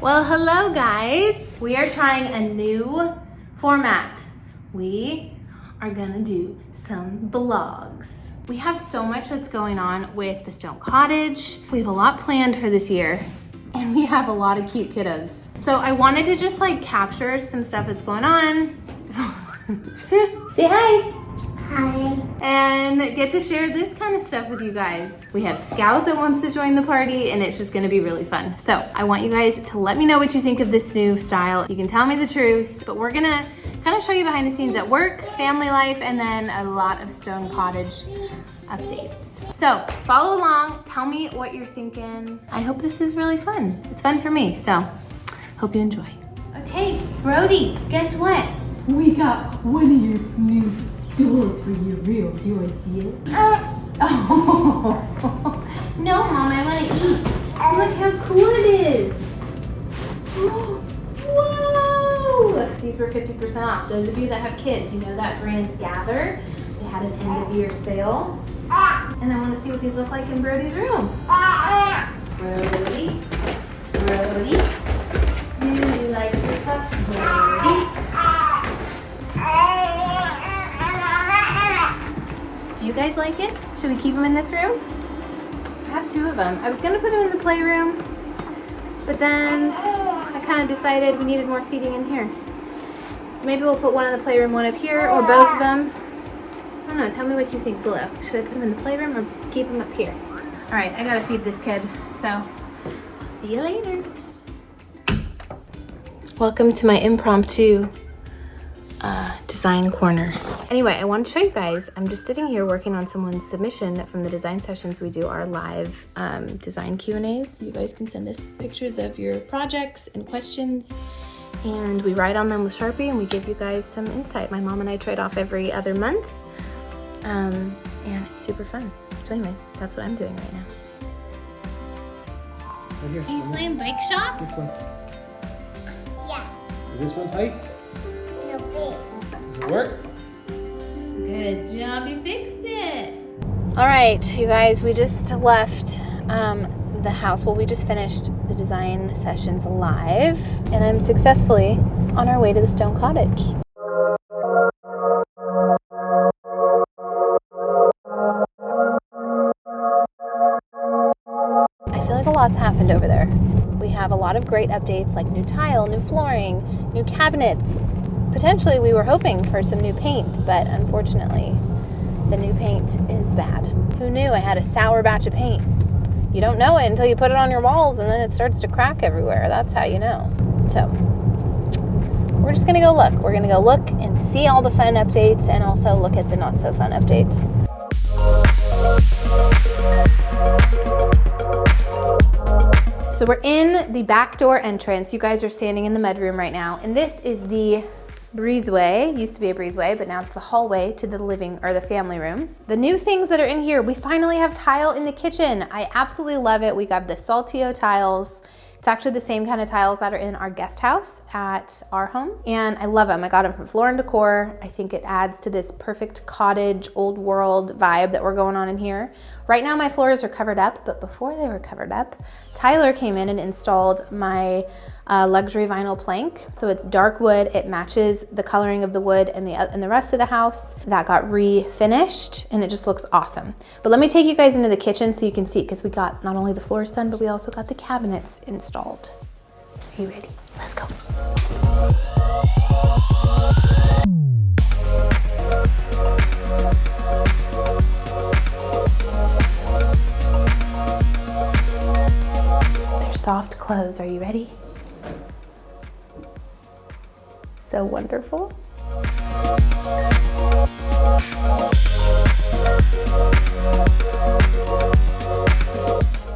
Well, hello guys. We are trying a new format. We are gonna do some vlogs. We have so much that's going on with the Stone Cottage. We have a lot planned for this year and we have a lot of cute kiddos. So I wanted to just like capture some stuff that's going on. Say hi. Hi. And get to share this kind of stuff with you guys. We have Scout that wants to join the party and it's just gonna be really fun. So I want you guys to let me know what you think of this new style. You can tell me the truth, but we're gonna kind of show you behind the scenes at work, family life, and then a lot of Stone Cottage updates. So follow along, tell me what you're thinking. I hope this is really fun. It's fun for me, so hope you enjoy. Okay, Brody, guess what? We got one of your new stools for your reel. Do you want to see it? Oh. No, Mom, I want to eat. Look how cool it is. Whoa! These were 50% off. Those of you that have kids, you know that brand Gather. They had an end of year sale. And I want to see what these look like in Brody's room. Brody, Brody, do you like your pups, Brody? Do you guys like it? Should we keep them in this room? I have two of them. I was gonna put them in the playroom, but then I kind of decided we needed more seating in here. So maybe we'll put one in the playroom, one up here, or both of them. I don't know, tell me what you think below. Should I put them in the playroom or keep them up here? All right, I gotta feed this kid, so I'll see you later. Welcome to my impromptu design corner. Anyway, I want to show you guys, I'm just sitting here working on someone's submission from the design sessions. We do our live design Q&As. You guys can send us pictures of your projects and questions, and we write on them with Sharpie and we give you guys some insight. My mom and I trade off every other month, and it's super fun. So anyway, that's what I'm doing right now. Right here. Are you playing bike shop? This one. Yeah. Is this one tight? No big. Does it work? Good job, you fixed it. All right, you guys, we just left the house. Well, we just finished the design sessions live, and I'm successfully on our way to the Stone Cottage. I feel like a lot's happened over there. We have a lot of great updates like new tile, new flooring, new cabinets. Potentially we were hoping for some new paint, but unfortunately the new paint is bad. Who knew I had a sour batch of paint? You don't know it until you put it on your walls and then it starts to crack everywhere. That's how you know. So we're just gonna go look. We're gonna go look and see all the fun updates and also look at the not so fun updates. So we're in the back door entrance. You guys are standing in the mudroom right now, and this is the breezeway. Used to be a breezeway, but now it's the hallway to the living or the family room. The new things that are in here, we finally have tile in the kitchen. I absolutely love it. We got the Saltillo tiles. It's actually the same kind of tiles that are in our guest house at our home, and I love them. I got them from Floor & Decor. I think it adds to this perfect cottage, old world vibe that we're going on in here. Right now my floors are covered up, but before they were covered up, Tyler came in and installed my luxury vinyl plank. So it's dark wood. It matches the coloring of the wood and the rest of the house. That got refinished and it just looks awesome. But let me take you guys into the kitchen so you can see, because we got not only the floors done, but we also got the cabinets installed. Are you ready? Let's go. They're soft clothes. Are you ready? So wonderful.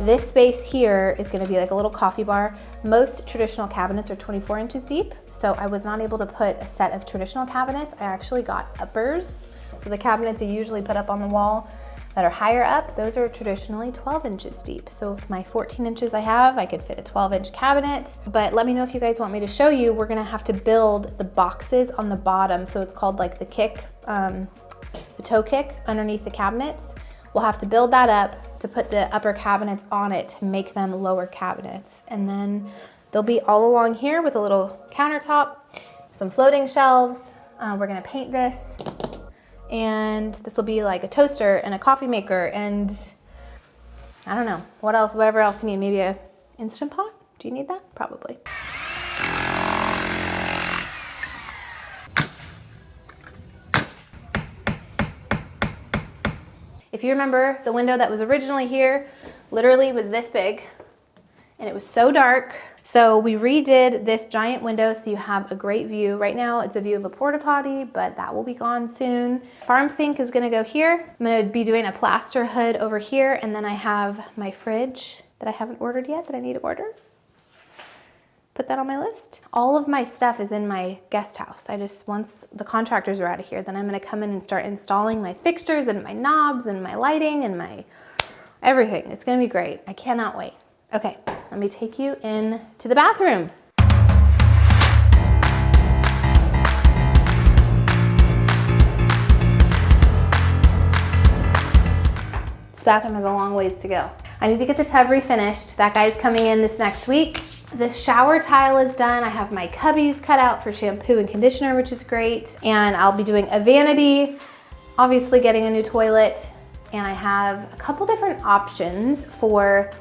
This space here is going to be like a little coffee bar. Most traditional cabinets are 24 inches deep, so I was not able to put a set of traditional cabinets. I actually got uppers. So the cabinets you usually put up on the wall that are higher up, those are traditionally 12 inches deep. So with my 14 inches I have, I could fit a 12-inch cabinet. But let me know if you guys want me to show you. We're gonna have to build the boxes on the bottom. So it's called like the kick, the toe kick underneath the cabinets. We'll have to build that up to put the upper cabinets on it to make them lower cabinets. And then They'll be all along here with a little countertop, some floating shelves. We're gonna paint this, and this will be like a toaster and a coffee maker, and I don't know, what else, whatever else you need. Maybe a Instant Pot? Do you need that? Probably. If you remember, the window that was originally here literally was this big, and it was so dark. So we redid this giant window so you have a great view. Right now it's a view of a porta potty, but that will be gone soon. Farm sink is gonna go here. I'm gonna be doing a plaster hood over here, and then I have my fridge that I haven't ordered yet that I need to order. Put that on my list. All of my stuff is in my guest house. Once the contractors are out of here, then I'm gonna come in and start installing my fixtures and my knobs and my lighting and my everything. It's gonna be great. I cannot wait. Okay, let me take you in to the bathroom. This bathroom has a long ways to go. I need to get the tub refinished. That guy's coming in this next week. This shower tile is done. I have my cubbies cut out for shampoo and conditioner, which is great. And I'll be doing a vanity, obviously getting a new toilet. And I have a couple different options for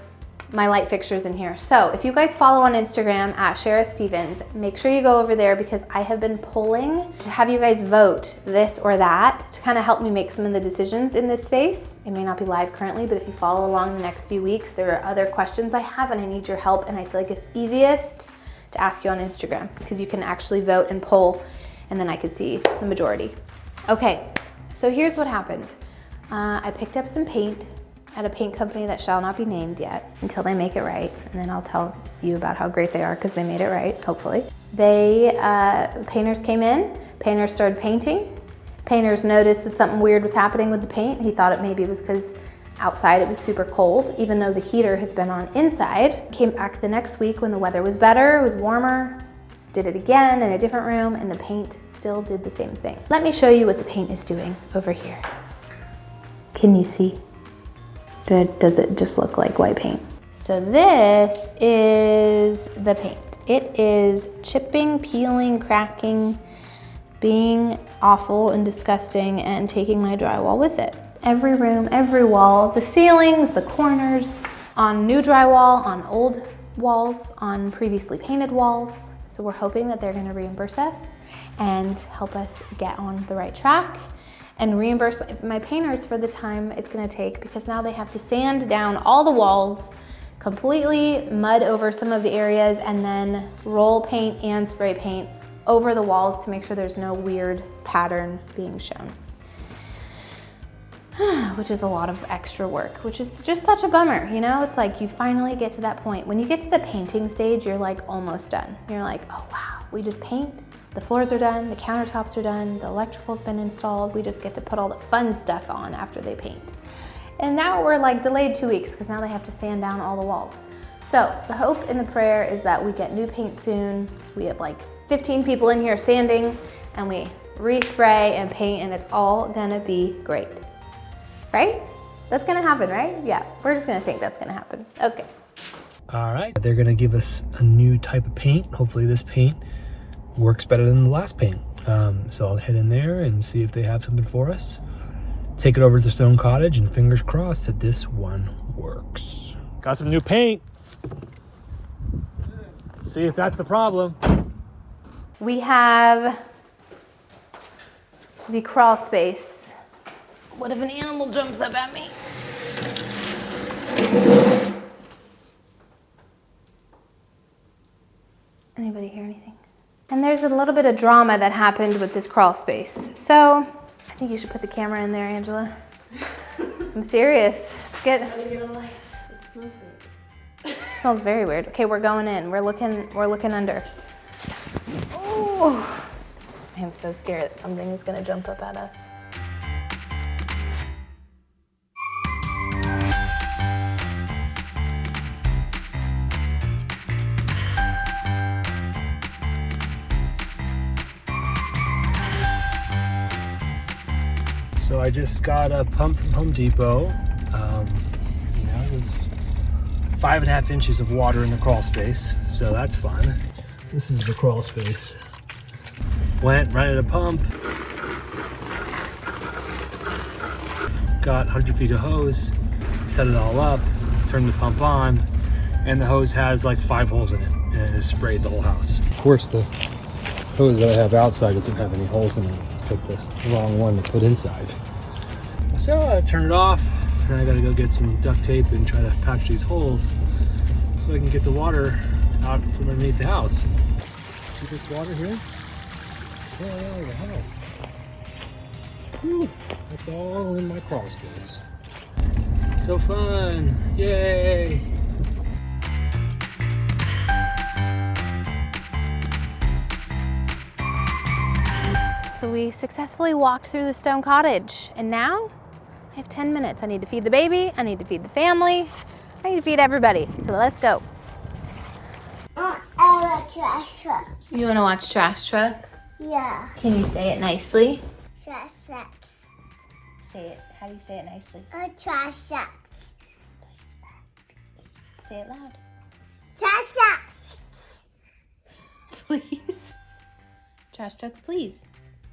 my light fixtures in here. So if you guys follow on Instagram at Sharrah Stevens, make sure you go over there because I have been polling to have you guys vote this or that to kind of help me make some of the decisions in this space. It may not be live currently, but if you follow along the next few weeks, there are other questions I have and I need your help, and I feel like it's easiest to ask you on Instagram because you can actually vote and poll, and then I can see the majority. Okay, so here's what happened. I picked up some paint at a paint company that shall not be named yet until they make it right, and then I'll tell you about how great they are because they made it right, hopefully. Painters came in, painters started painting. Painters noticed that something weird was happening with the paint. He thought it maybe was because outside it was super cold, even though the heater has been on inside. Came back the next week when the weather was better, it was warmer, did it again in a different room, and the paint still did the same thing. Let me show you what the paint is doing over here. Can you see? Does it just look like white paint? So this is the paint. It is chipping, peeling, cracking, being awful and disgusting, and taking my drywall with it. Every room, every wall, the ceilings, the corners, on new drywall, on old walls, on previously painted walls. So we're hoping that they're gonna reimburse us and help us get on the right track and reimburse my painters for the time it's gonna take, because now they have to sand down all the walls, completely mud over some of the areas, and then roll paint and spray paint over the walls to make sure there's no weird pattern being shown. Which is a lot of extra work, which is just such a bummer, you know? It's like you finally get to that point. When you get to the painting stage, you're like almost done. You're like, oh wow, we just paint. The floors are done, the countertops are done, the electrical's been installed. We just get to put all the fun stuff on after they paint. And now we're like delayed 2 weeks because now they have to sand down all the walls. So the hope and the prayer is that we get new paint soon. We have like 15 people in here sanding, and we respray and paint, and it's all gonna be great. Right? That's gonna happen, right? Yeah, we're just gonna think that's gonna happen. Okay. All right, they're gonna give us a new type of paint. Hopefully this paint works better than the last paint. So I'll head in there and see if they have something for us. Take it over to Stone Cottage, and fingers crossed that this one works. Got some new paint. See if that's the problem. We have the crawl space. What if an animal jumps up at me? Anybody hear anything? And there's a little bit of drama that happened with this crawl space. So I think you should put the camera in there, Angela. I'm serious. It's good. It smells weird. It smells very weird. Okay, we're going in. We're looking under. Oh, I am so scared that something is gonna jump up at us. So I just got a pump from Home Depot. You know, 5.5 inches of water in the crawl space, so that's fun. This is the crawl space. Went, rented a pump. Got 100 feet of hose, set it all up, turned the pump on, and the hose has like 5 holes in it, and it has sprayed the whole house. Of course, the hose that I have outside doesn't have any holes in it. I put the wrong one to put inside. So I turn it off, and I gotta go get some duct tape and try to patch these holes so I can get the water out from underneath the house. See this water here? It's all out of the house. Whew, that's all in my crawl space. So fun, yay! So we successfully walked through the Stone Cottage, and now I have 10 minutes. I need to feed the baby, I need to feed the family, I need to feed everybody. So let's go. I love trash truck. You want to watch Trash Truck? Yeah. Can you say it nicely? Trash trucks. Say it. How do you say it nicely? Trash trucks. Say it loud. Trash trucks. Please. Trash trucks, please.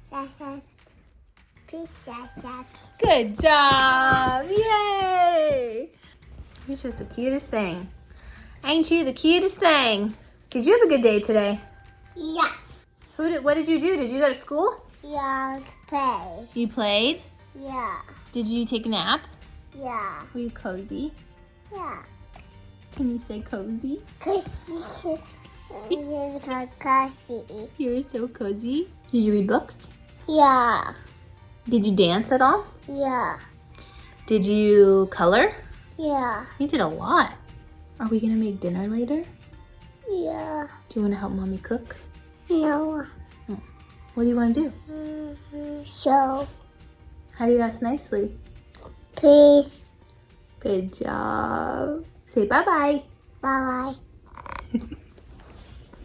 Trash trucks. Please, trash trucks. Good job! Yay! You're just the cutest thing. Ain't you the cutest thing? Did you have a good day today? Yeah. What did you do? Did you go to school? Yeah, play. You played? Yeah. Did you take a nap? Yeah. Were you cozy? Yeah. Can you say cozy? This is called cozy. You're so cozy. Did you read books? Yeah. Did you dance at all? Yeah. Did you color? Yeah. You did a lot. Are we gonna make dinner later? Yeah. Do you wanna help mommy cook? No. What do you wanna do? So, How do you ask nicely? please. Good job. Say bye-bye. Bye-bye.